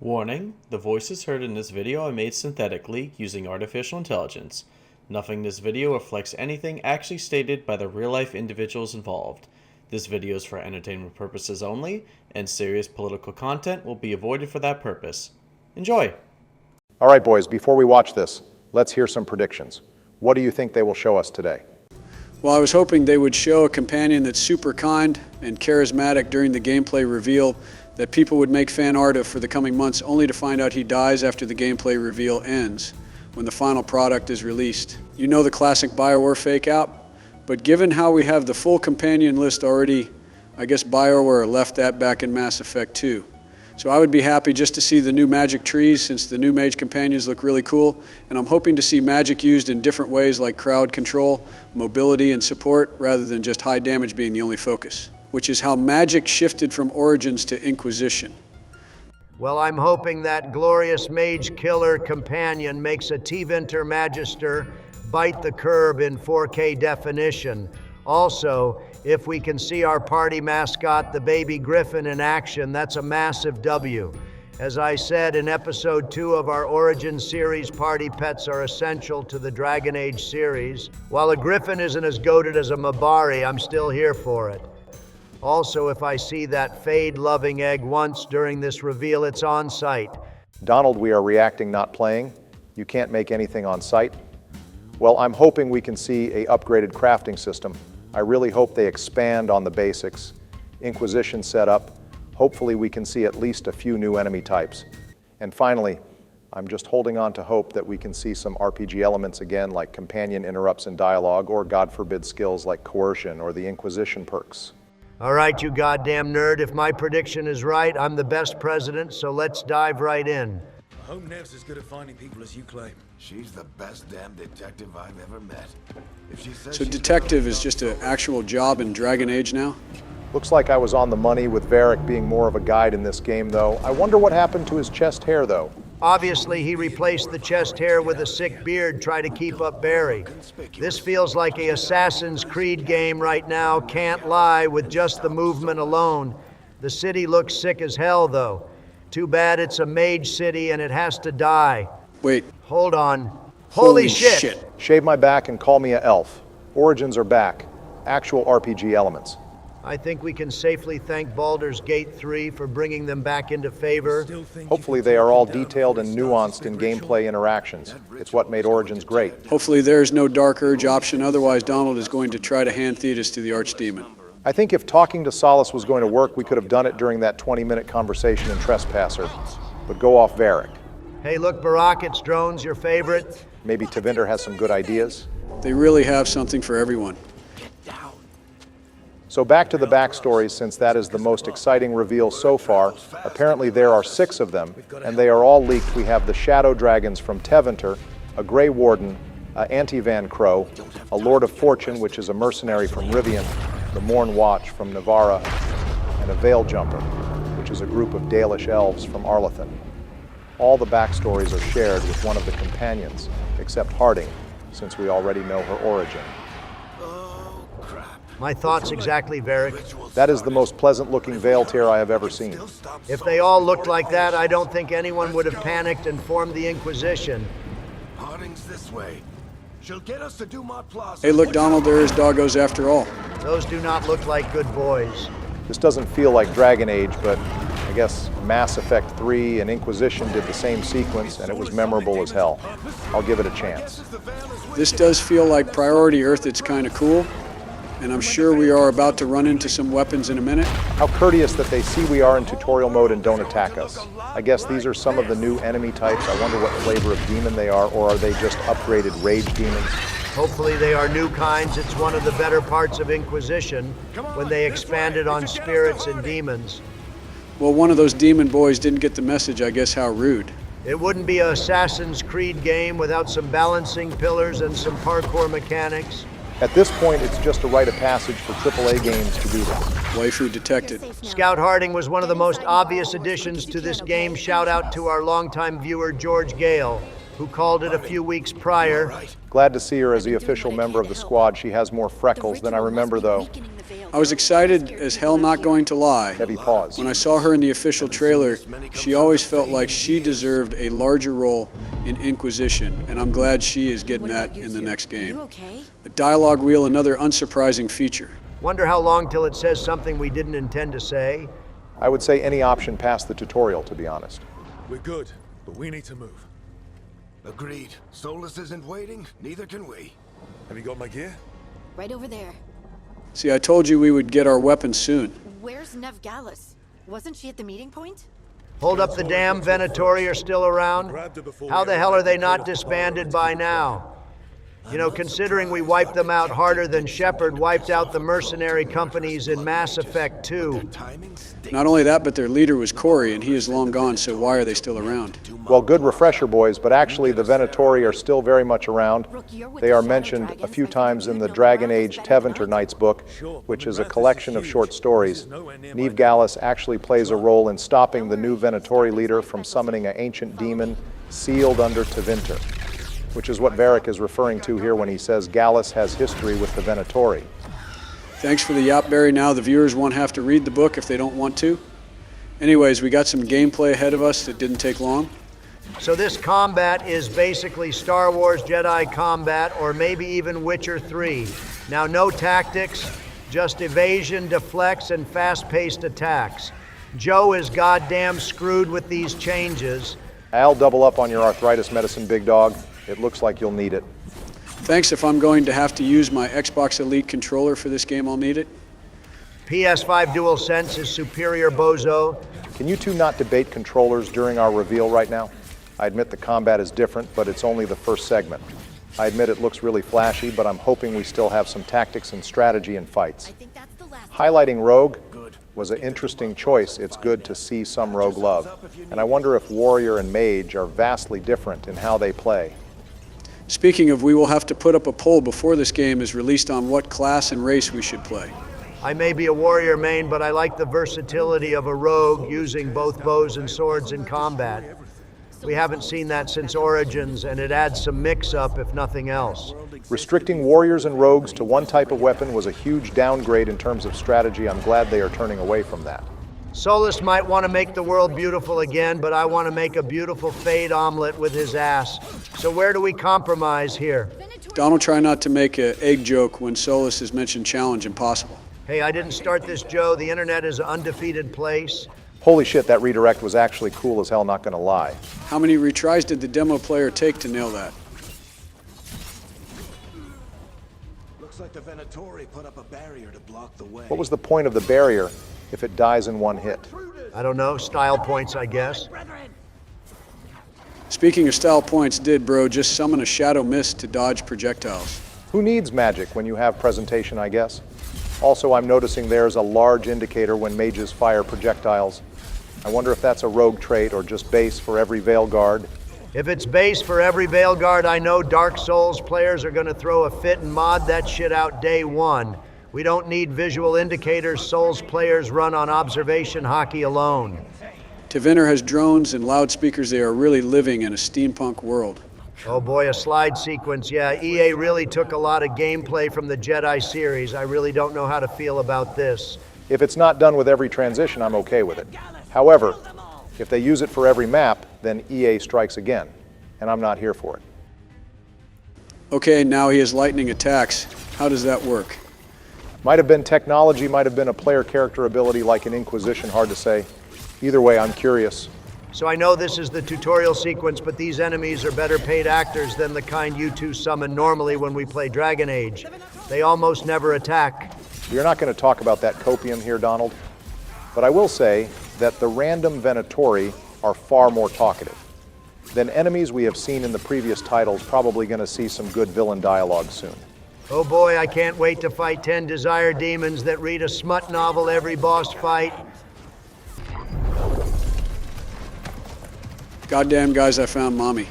Warning, the voices heard in this video are made synthetically using artificial intelligence. Nothing in this video reflects anything actually stated by the real-life individuals involved. This video is for entertainment purposes only, and serious political content will be avoided for that purpose. Enjoy! All right, boys, before we watch this, let's hear some predictions. What do you think they will show us today? Well, I was hoping they would show a companion that's super kind and charismatic during the gameplay reveal that people would make fan art of for the coming months, only to find out he dies after the gameplay reveal ends, when the final product is released. You know the classic BioWare fake out, but given how we have the full companion list already, I guess BioWare left that back in Mass Effect 2. So I would be happy just to see the new magic trees, since the new mage companions look really cool, and I'm hoping to see magic used in different ways like crowd control, mobility, and support, rather than just high damage being the only focus, which is how magic shifted from Origins to Inquisition. Well, I'm hoping that glorious mage killer companion makes a Tevinter Magister bite the curb in 4K definition. Also, if we can see our party mascot, the baby griffin, in action, that's a massive W. As I said in episode 2 of our Origins series, party pets are essential to the Dragon Age series. While a griffin isn't as goated as a Mabari, I'm still here for it. Also, if I see that Fade-loving egg once during this reveal, it's on site. Donald, we are reacting, not playing. You can't make anything on site. Well, I'm hoping we can see a upgraded crafting system. I really hope they expand on the basics. Inquisition setup. Hopefully we can see at least a few new enemy types. And finally, I'm just holding on to hope that we can see some RPG elements again, like companion interrupts in dialogue, or God forbid skills like coercion or the Inquisition perks. All right, you goddamn nerd, if my prediction is right, I'm the best president, so let's dive right in. I hope Nev's as good at finding people as you claim. She's the best damn detective I've ever met. If she says So detective is just an actual job in Dragon Age now? Looks like I was on the money with Varric being more of a guide in this game, though. I wonder what happened to his chest hair, though. Obviously, he replaced the chest hair with a sick beard, try to keep up Barry. This feels like a Assassin's Creed game right now, can't lie, with just the movement alone. The city looks sick as hell, though. Too bad it's a mage city and it has to die. Wait. Hold on. Holy shit! Shave my back and call me a elf. Origins are back. Actual RPG elements. I think we can safely thank Baldur's Gate 3 for bringing them back into favor. Hopefully they are all detailed and nuanced in gameplay interactions. It's what made Origins great. Hopefully there's no Dark Urge option, otherwise Donald is going to try to hand Thetis to the Archdemon. I think if talking to Solas was going to work, we could have done it during that 20-minute conversation in Trespasser. But go off Varric. Hey, look, Barack, it's drones, your favorite. Maybe Tevinter has some good ideas. They really have something for everyone. So back to the backstories, since that is the most exciting reveal so far. Apparently there are 6 of them, and they are all leaked. We have the Shadow Dragons from Tevinter, a Grey Warden, Anti-Van Crow, a Lord of Fortune, which is a mercenary from Rivian, the Morn Watch from Navarra, and a Veil Jumper, which is a group of Dalish elves from Arlathan. All the backstories are shared with one of the companions, except Harding, since we already know her origin. My thoughts exactly, Varric. That is the most pleasant-looking Veil tear I have ever seen. If they all looked like that, I don't think anyone would have panicked and formed the Inquisition. Harding's this way. She'll get us to Dumont Plaza. Hey look, Donald, there is doggos after all. Those do not look like good boys. This doesn't feel like Dragon Age, but I guess Mass Effect 3 and Inquisition did the same sequence, and it was memorable as hell. I'll give it a chance. This does feel like Priority Earth. It's kind of cool. And I'm sure we are about to run into some weapons in a minute. How courteous that they see we are in tutorial mode and don't attack us. I guess these are some of the new enemy types. I wonder what flavor of demon they are, or are they just upgraded rage demons? Hopefully they are new kinds. It's one of the better parts of Inquisition, when they expanded on spirits and demons. Well, one of those demon boys didn't get the message, I guess. How rude. It wouldn't be an Assassin's Creed game without some balancing pillars and some parkour mechanics. At this point, it's just a rite of passage for AAA games to do this. Waifu detected. Scout Harding was one of the most obvious additions to this game. Shout out to our longtime viewer, George Gale, who called it a few weeks prior. Glad to see her as the official member of the squad. She has more freckles than I remember, though. I was excited as hell, not going to lie. Heavy pause. When I saw her in the official trailer, she always felt like she deserved a larger role in Inquisition, and I'm glad she is getting that in the next game. You okay? The dialogue wheel, another unsurprising feature. Wonder how long till it says something we didn't intend to say? I would say any option past the tutorial, to be honest. We're good, but we need to move. Agreed. Solas isn't waiting, neither can we. Have you got my gear? Right over there. See, I told you we would get our weapons soon. Where's Nev Gallus? Wasn't she at the meeting point? Hold up, the damn Venatori are still around? How the hell are they not disbanded by now? You know, considering we wiped them out harder than Shepard wiped out the mercenary companies in Mass Effect 2. Not only that, but their leader was Corey, and he is long gone, so why are they still around? Well, good refresher, boys, but actually the Venatori are still very much around. They are mentioned a few times in the Dragon Age Tevinter Knights book, which is a collection of short stories. Nev Gallus actually plays a role in stopping the new Venatori leader from summoning an ancient demon sealed under Tevinter, which is what Varric is referring to here when he says Gallus has history with the Venatori. Thanks for the yap, Barry. Now the viewers won't have to read the book if they don't want to. Anyways, we got some gameplay ahead of us that didn't take long. So this combat is basically Star Wars Jedi combat, or maybe even Witcher 3. Now, no tactics, just evasion, deflects, and fast-paced attacks. Joe is goddamn screwed with these changes. I'll double up on your arthritis medicine, big dog. It looks like you'll need it. Thanks. If I'm going to have to use my Xbox Elite controller for this game, I'll need it. PS5 DualSense is superior, bozo. Can you two not debate controllers during our reveal right now? I admit the combat is different, but it's only the first segment. I admit it looks really flashy, but I'm hoping we still have some tactics and strategy in fights. Highlighting Rogue was an interesting choice. It's good to see some Rogue love. And I wonder if Warrior and Mage are vastly different in how they play. Speaking of, we will have to put up a poll before this game is released on what class and race we should play. I may be a warrior main, but I like the versatility of a rogue using both bows and swords in combat. We haven't seen that since Origins, and it adds some mix-up if nothing else. Restricting warriors and rogues to one type of weapon was a huge downgrade in terms of strategy. I'm glad they are turning away from that. Solas might want to make the world beautiful again, but I want to make a beautiful fade omelet with his ass. So where do we compromise here? Donald, try not to make an egg joke when Solas has mentioned challenge impossible. Hey, I didn't start this, Joe. The internet is an undefeated place. Holy shit, that redirect was actually cool as hell, not gonna lie. How many retries did the demo player take to nail that? Looks like the Venatori put up a barrier to block the way. What was the point of the barrier if it dies in one hit? I don't know, style points, I guess. Speaking of style points, did bro just summon a shadow mist to dodge projectiles? Who needs magic when you have presentation, I guess? Also, I'm noticing there's a large indicator when mages fire projectiles. I wonder if that's a rogue trait or just base for every Veilguard. If it's base for every Veilguard, I know Dark Souls players are gonna throw a fit and mod that shit out day one. We don't need visual indicators. Souls players run on observation hockey alone. Tevinter has drones and loudspeakers. They are really living in a steampunk world. Oh boy, a slide sequence. Yeah, EA really took a lot of gameplay from the Jedi series. I really don't know how to feel about this. If it's not done with every transition, I'm okay with it. However, if they use it for every map, then EA strikes again, and I'm not here for it. Okay, now he has lightning attacks. How does that work? Might have been technology, might have been a player character ability like an Inquisition, hard to say. Either way, I'm curious. So I know this is the tutorial sequence, but these enemies are better paid actors than the kind you two summon normally when we play Dragon Age. They almost never attack. You're not going to talk about that copium here, Donald. But I will say that the random Venatori are far more talkative. Than enemies we have seen in the previous titles, probably going to see some good villain dialogue soon. Oh boy, I can't wait to fight 10 Desire Demons that read a smut novel every boss fight. Goddamn, guys, I found mommy.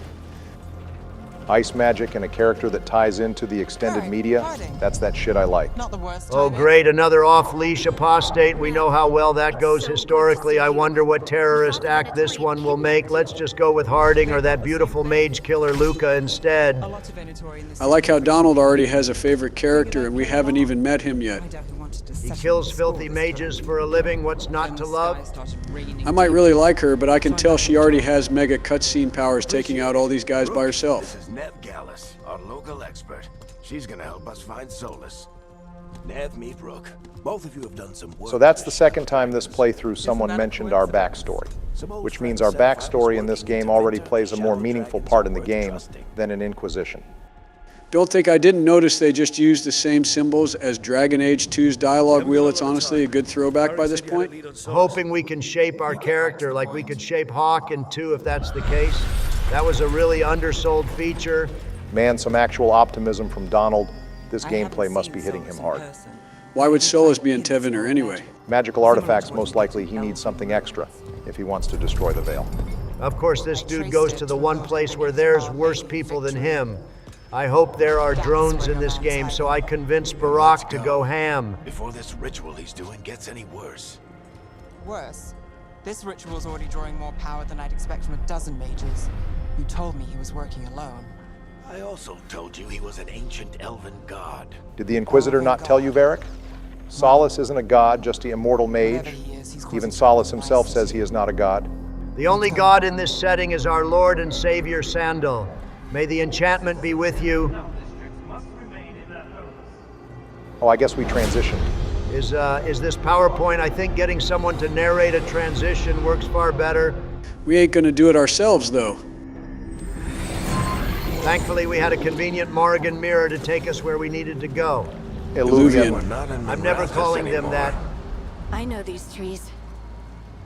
Ice magic and a character that ties into the extended media, that's that shit I like. Not the worst. Oh great, another off-leash apostate. We know how well that goes historically. I wonder what terrorist act this one will make. Let's just go with Harding or that beautiful mage killer Luca instead. A lot of Venatori in this. I like how Donald already has a favorite character and we haven't even met him yet. I doubt he wants He kills filthy mages for a living. What's not to love? I might really like her, but I can tell she already has mega cutscene powers taking out all these guys by herself. This is Nev Gallus, our local expert. She's gonna help us find Solas. Nev, meet Rook. Both of you have done some work. So that's the second time this playthrough someone mentioned our backstory, which means our backstory in this game already plays a more meaningful part in the game than in Inquisition. Don't think I didn't notice they just used the same symbols as Dragon Age 2's dialogue wheel. It's honestly a good throwback by this point. Hoping we can shape our character like we could shape Hawk in 2 if that's the case. That was a really undersold feature. Man, some actual optimism from Donald. This gameplay must be hitting him hard. Why would Solas be in Tevinter anyway? Magical artifacts, most likely he needs something extra if he wants to destroy the Veil. Of course, this dude goes to the one place where there's worse people than him. I hope there are drones in this game so I convince Barak to go ham. Before this ritual he's doing gets any worse. Worse. This ritual's already drawing more power than I'd expect from a dozen mages. You told me he was working alone. I also told you he was an ancient elven god. Did the Inquisitor not tell you, Varric? Solas isn't a god, just the immortal mage. Even Solas himself says he is not a god. The only god in this setting is our Lord and Savior Sandal. May the enchantment be with you. Oh, I guess we transitioned. Is this PowerPoint? I think getting someone to narrate a transition works far better. We ain't gonna do it ourselves, though. Thankfully, we had a convenient Morrigan mirror to take us where we needed to go. Illuvian. We're not in I'm never Nebraska calling them anymore. that. I know these trees.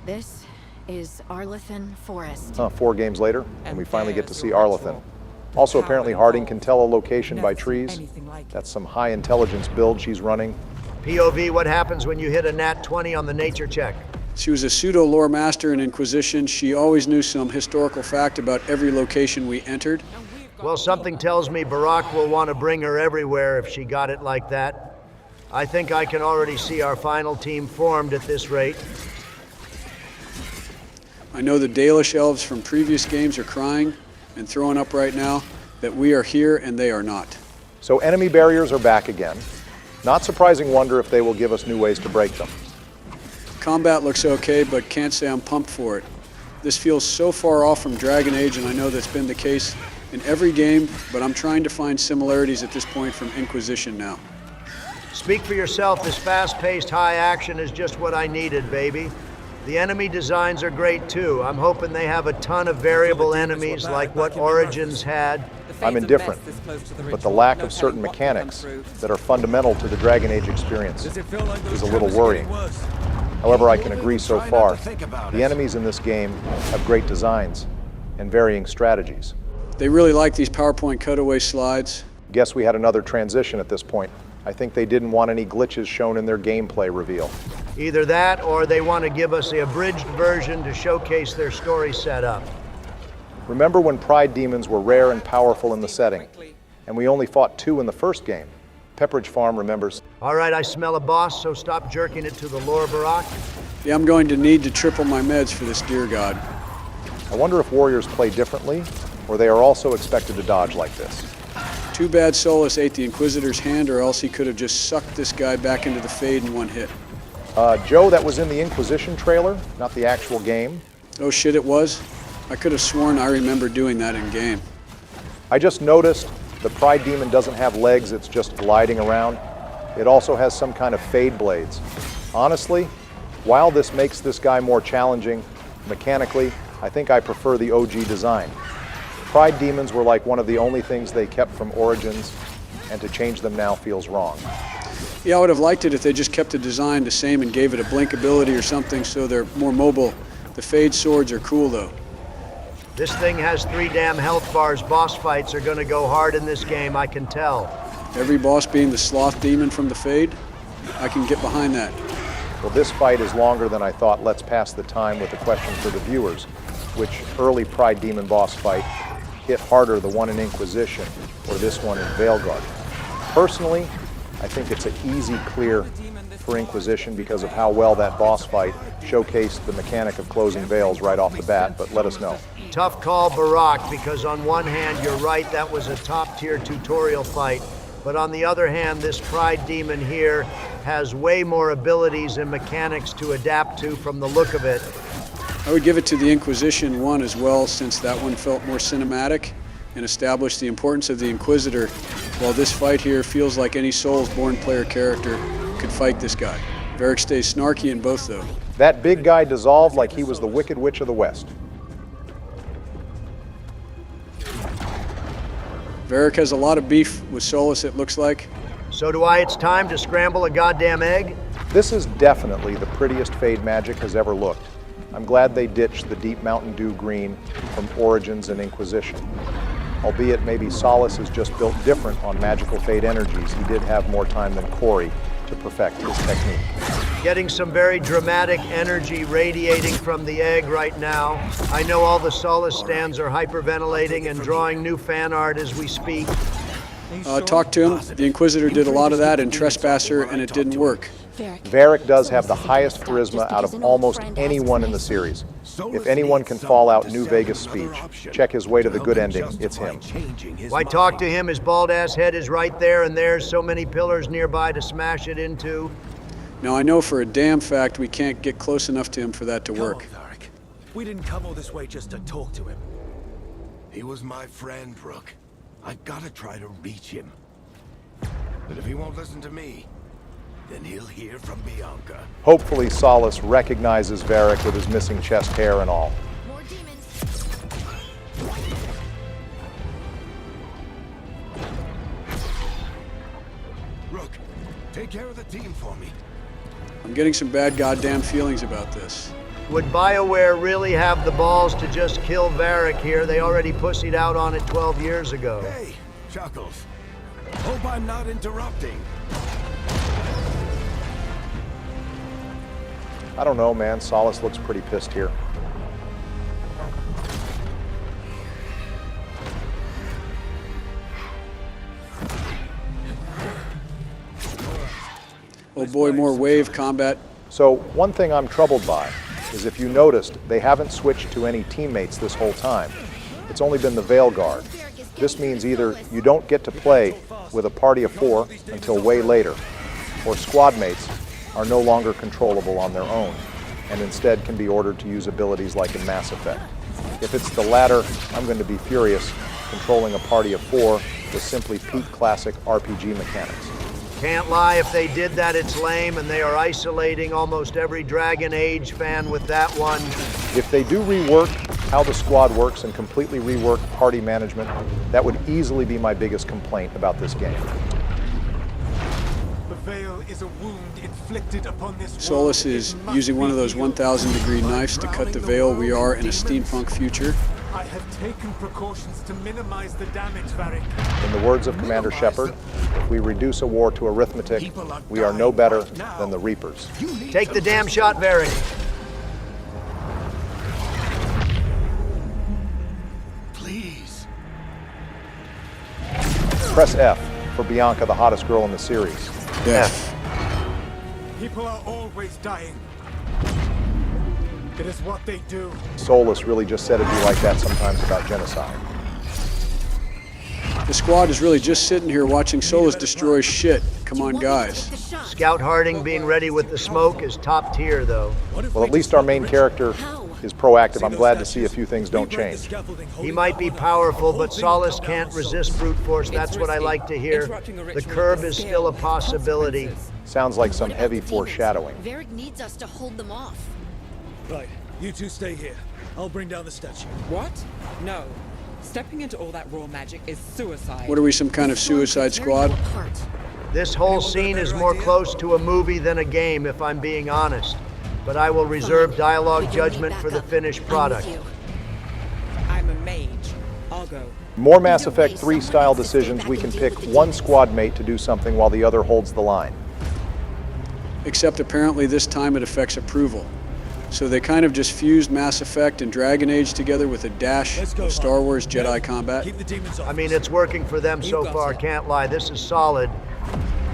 This is Arlathan Forest. 4 games later, and we finally get to see Arlathan. Also, apparently Harding can tell a location by trees. That's some high intelligence build she's running. POV, what happens when you hit a nat 20 on the nature check? She was a pseudo-lore master in Inquisition. She always knew some historical fact about every location we entered. Well, something tells me Barak will want to bring her everywhere if she got it like that. I think I can already see our final team formed at this rate. I know the Dalish elves from previous games are crying and throwing up right now that we are here and they are not. So enemy barriers are back again. Not surprising wonder if they will give us new ways to break them. Combat looks okay, but can't say I'm pumped for it. This feels so far off from Dragon Age, and I know that's been the case in every game, but I'm trying to find similarities at this point from Inquisition now. Speak for yourself, this fast-paced high action is just what I needed, baby. The enemy designs are great too. I'm hoping they have a ton of variable enemies like what Origins had. I'm indifferent, but the lack of certain mechanics that are fundamental to the Dragon Age experience is a little worrying. However, I can agree so far. The enemies in this game have great designs and varying strategies. They really like these PowerPoint cutaway slides. Guess we had another transition at this point. I think they didn't want any glitches shown in their gameplay reveal. Either that or they want to give us the abridged version to showcase their story setup. Remember when Pride Demons were rare and powerful in the setting, and we only fought 2 in the first game? Pepperidge Farm remembers. All right, I smell a boss, so stop jerking it to the lore, Barak. Yeah, I'm going to need to triple my meds for this deer god. I wonder if warriors play differently, or they are also expected to dodge like this. Too bad Solas ate the Inquisitor's hand, or else he could have just sucked this guy back into the Fade in one hit. Joe, that was in the Inquisition trailer, not the actual game. Oh shit, it was? I could have sworn I remember doing that in game. I just noticed the Pride Demon doesn't have legs, it's just gliding around. It also has some kind of fade blades. Honestly, while this makes this guy more challenging mechanically, I think I prefer the OG design. Pride Demons were like one of the only things they kept from Origins, and to change them now feels wrong. Yeah, I would have liked it if they just kept the design the same and gave it a blink ability or something so they're more mobile. The Fade swords are cool though. This thing has 3 damn health bars. Boss fights are gonna go hard in this game, I can tell. Every boss being the Sloth Demon from the Fade? I can get behind that. Well, this fight is longer than I thought. Let's pass the time with a question for the viewers. Which early Pride Demon boss fight hit harder, the one in Inquisition or this one in Veilguard? Personally, I think it's an easy clear for Inquisition because of how well that boss fight showcased the mechanic of closing veils right off the bat, but let us know. Tough call, Barak, because on one hand, you're right, that was a top-tier tutorial fight. But on the other hand, this Pride Demon here has way more abilities and mechanics to adapt to from the look of it. I would give it to the Inquisition one as well, since that one felt more cinematic and established the importance of the Inquisitor, while this fight here feels like any Soulsborne player character could fight this guy. Varric stays snarky in both, though. That big guy dissolved like he was the Wicked Witch of the West. Varric has a lot of beef with Solas, it looks like. So do I. It's time to scramble a goddamn egg? This is definitely the prettiest Fade magic has ever looked. I'm glad they ditched the deep Mountain Dew green from Origins and Inquisition. Albeit maybe Solas is just built different on magical Fade energies, he did have more time than Corey to perfect his technique. Getting some very dramatic energy radiating from the egg right now. I know all the Solas stands are hyperventilating and drawing new fan art as we speak. Talk to him. The Inquisitor did a lot of that in Trespasser, and it didn't work. Varric does have the highest charisma out of almost anyone in the series. If anyone can fall out New Vegas speech, check his way to the good ending, it's him. Why talk to him? His bald-ass head is right there, and there's so many pillars nearby to smash it into. Now, I know for a damn fact we can't get close enough to him for that to work. Come on, Varric. We didn't come all this way just to talk to him. He was my friend, Brooke. I gotta try to reach him. But if he won't listen to me, then he'll hear from Bianca. Hopefully Solas recognizes Varric with his missing chest hair and all. More demons. Brooke, take care of the team for me. I'm getting some bad goddamn feelings about this. Would BioWare really have the balls to just kill Varric here? They already pussied out on it 12 years ago. Hey, Chuckles. Hope I'm not interrupting. I don't know, man. Solas looks pretty pissed here. Oh boy, more wave combat. So one thing I'm troubled by is if you noticed, they haven't switched to any teammates this whole time. It's only been the Veilguard. This means either you don't get to play with a party of 4 until way later, or squad mates are no longer controllable on their own, and instead can be ordered to use abilities like in Mass Effect. If it's the latter, I'm going to be furious. Controlling a party of 4 with simply peak classic RPG mechanics. Can't lie, if they did that, it's lame, and they are isolating almost every Dragon Age fan with that one. If they do rework how the squad works and completely rework party management, that would easily be my biggest complaint about this game. The veil is a wound inflicted upon this Solas is using one of those 1,000-degree knives to cut the veil. We are in a steampunk future. I have taken precautions to minimize the damage, Varric. In the words of Commander Shepard, if we reduce a war to arithmetic, we are no better than the Reapers. Take the damn shot, Varric. Please. Press F for Bianca, the hottest girl in the series. Yes. People are always dying. It is what they do. Solas really just said it'd be like that sometimes about genocide. The squad is really just sitting here watching Solas destroy shit. Come on, guys. Scout Harding being ready with the smoke is top tier, though. Well, at least our main character is proactive. I'm glad to see a few things don't change. He might be powerful, but Solas can't resist brute force. That's what I like to hear. The curb is still a possibility. Sounds like some heavy foreshadowing. Varric needs us to hold them off. Right, you two stay here. I'll bring down the statue. What? No. Stepping into all that raw magic is suicide. What are we, some kind of Suicide Squad? This whole scene is more close to a movie than a game, if I'm being honest. But I will reserve dialogue judgment for the finished product. I'm a mage. I'll go. More Mass Effect 3 style decisions, we can pick one squad mate to do something while the other holds the line. Except apparently this time it affects approval. So they kind of just fused Mass Effect and Dragon Age together with a dash of Star Wars Jedi combat. Keep the demons off. I mean, it's working for them so far, can't lie. This is solid.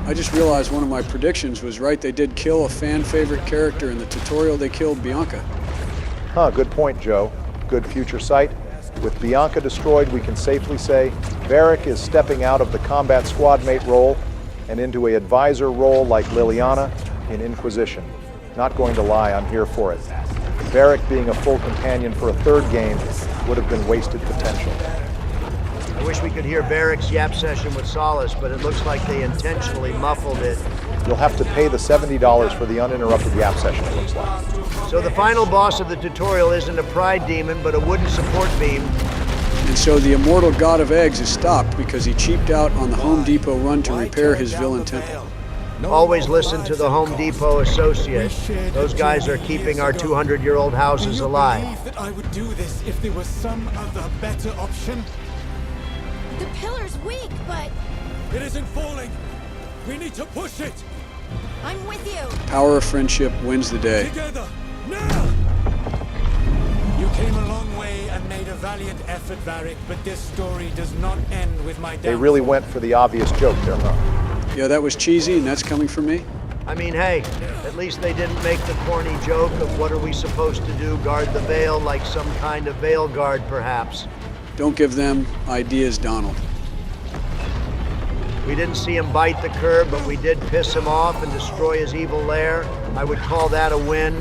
I just realized one of my predictions was right. They did kill a fan favorite character in the tutorial. They killed Bianca. Huh, good point, Joe. Good future sight. With Bianca destroyed, we can safely say Varric is stepping out of the combat squad mate role and into an advisor role like Liliana in Inquisition. Not going to lie, I'm here for it. Varric being a full companion for a third game would have been wasted potential. I wish we could hear Varric's yap session with Solas, but it looks like they intentionally muffled it. You'll have to pay the $70 for the uninterrupted yap session, it looks like. So the final boss of the tutorial isn't a pride demon, but a wooden support beam. And so the immortal god of eggs is stopped because he cheaped out on the Home Depot run to repair his villain temple. Always listen to the Home Depot associate. Those guys are keeping our 200-year-old houses alive. Do you believe that I would do this if there was some other better option? The pillar's weak, but It isn't falling. We need to push it. I'm with you. Power of friendship wins the day. Together, now! You came a long way and made a valiant effort, Varric, but this story does not end with my They really went for the obvious joke there, huh? Yeah, that was cheesy, and that's coming from me. I mean, hey, at least they didn't make the corny joke of what are we supposed to do, guard the Veil, like some kind of Veilguard, perhaps. Don't give them ideas, Donald. We didn't see him bite the curb, but we did piss him off and destroy his evil lair. I would call that a win.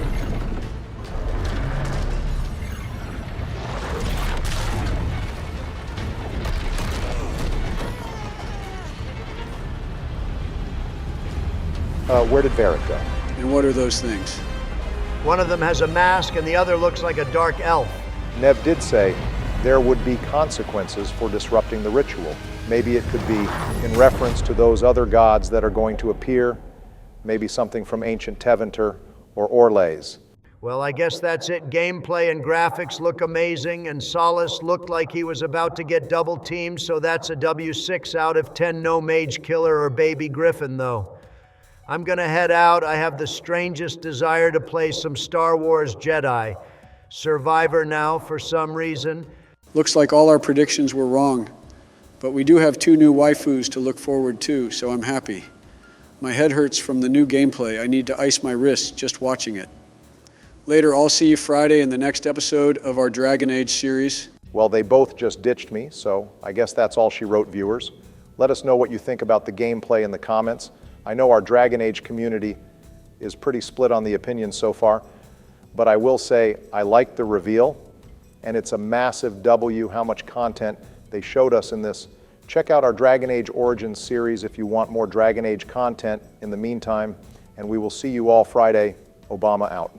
Where did Varric go? And what are those things? One of them has a mask and the other looks like a dark elf. Nev did say there would be consequences for disrupting the ritual. Maybe it could be in reference to those other gods that are going to appear, maybe something from ancient Tevinter or Orlays. Well, I guess that's it. Gameplay and graphics look amazing, and Solas looked like he was about to get double teamed, so that's a W6 out of 10. No Mage Killer or Baby Griffin, though. I'm gonna head out. I have the strangest desire to play some Star Wars Jedi. Survivor now, for some reason. Looks like all our predictions were wrong. But we do have 2 new waifus to look forward to, so I'm happy. My head hurts from the new gameplay. I need to ice my wrists just watching it. Later, I'll see you Friday in the next episode of our Dragon Age series. Well, they both just ditched me, so I guess that's all she wrote, viewers. Let us know what you think about the gameplay in the comments. I know our Dragon Age community is pretty split on the opinions so far, but I will say I like the reveal, and it's a massive W how much content they showed us in this. Check out our Dragon Age Origins series if you want more Dragon Age content in the meantime, and we will see you all Friday. Obama out.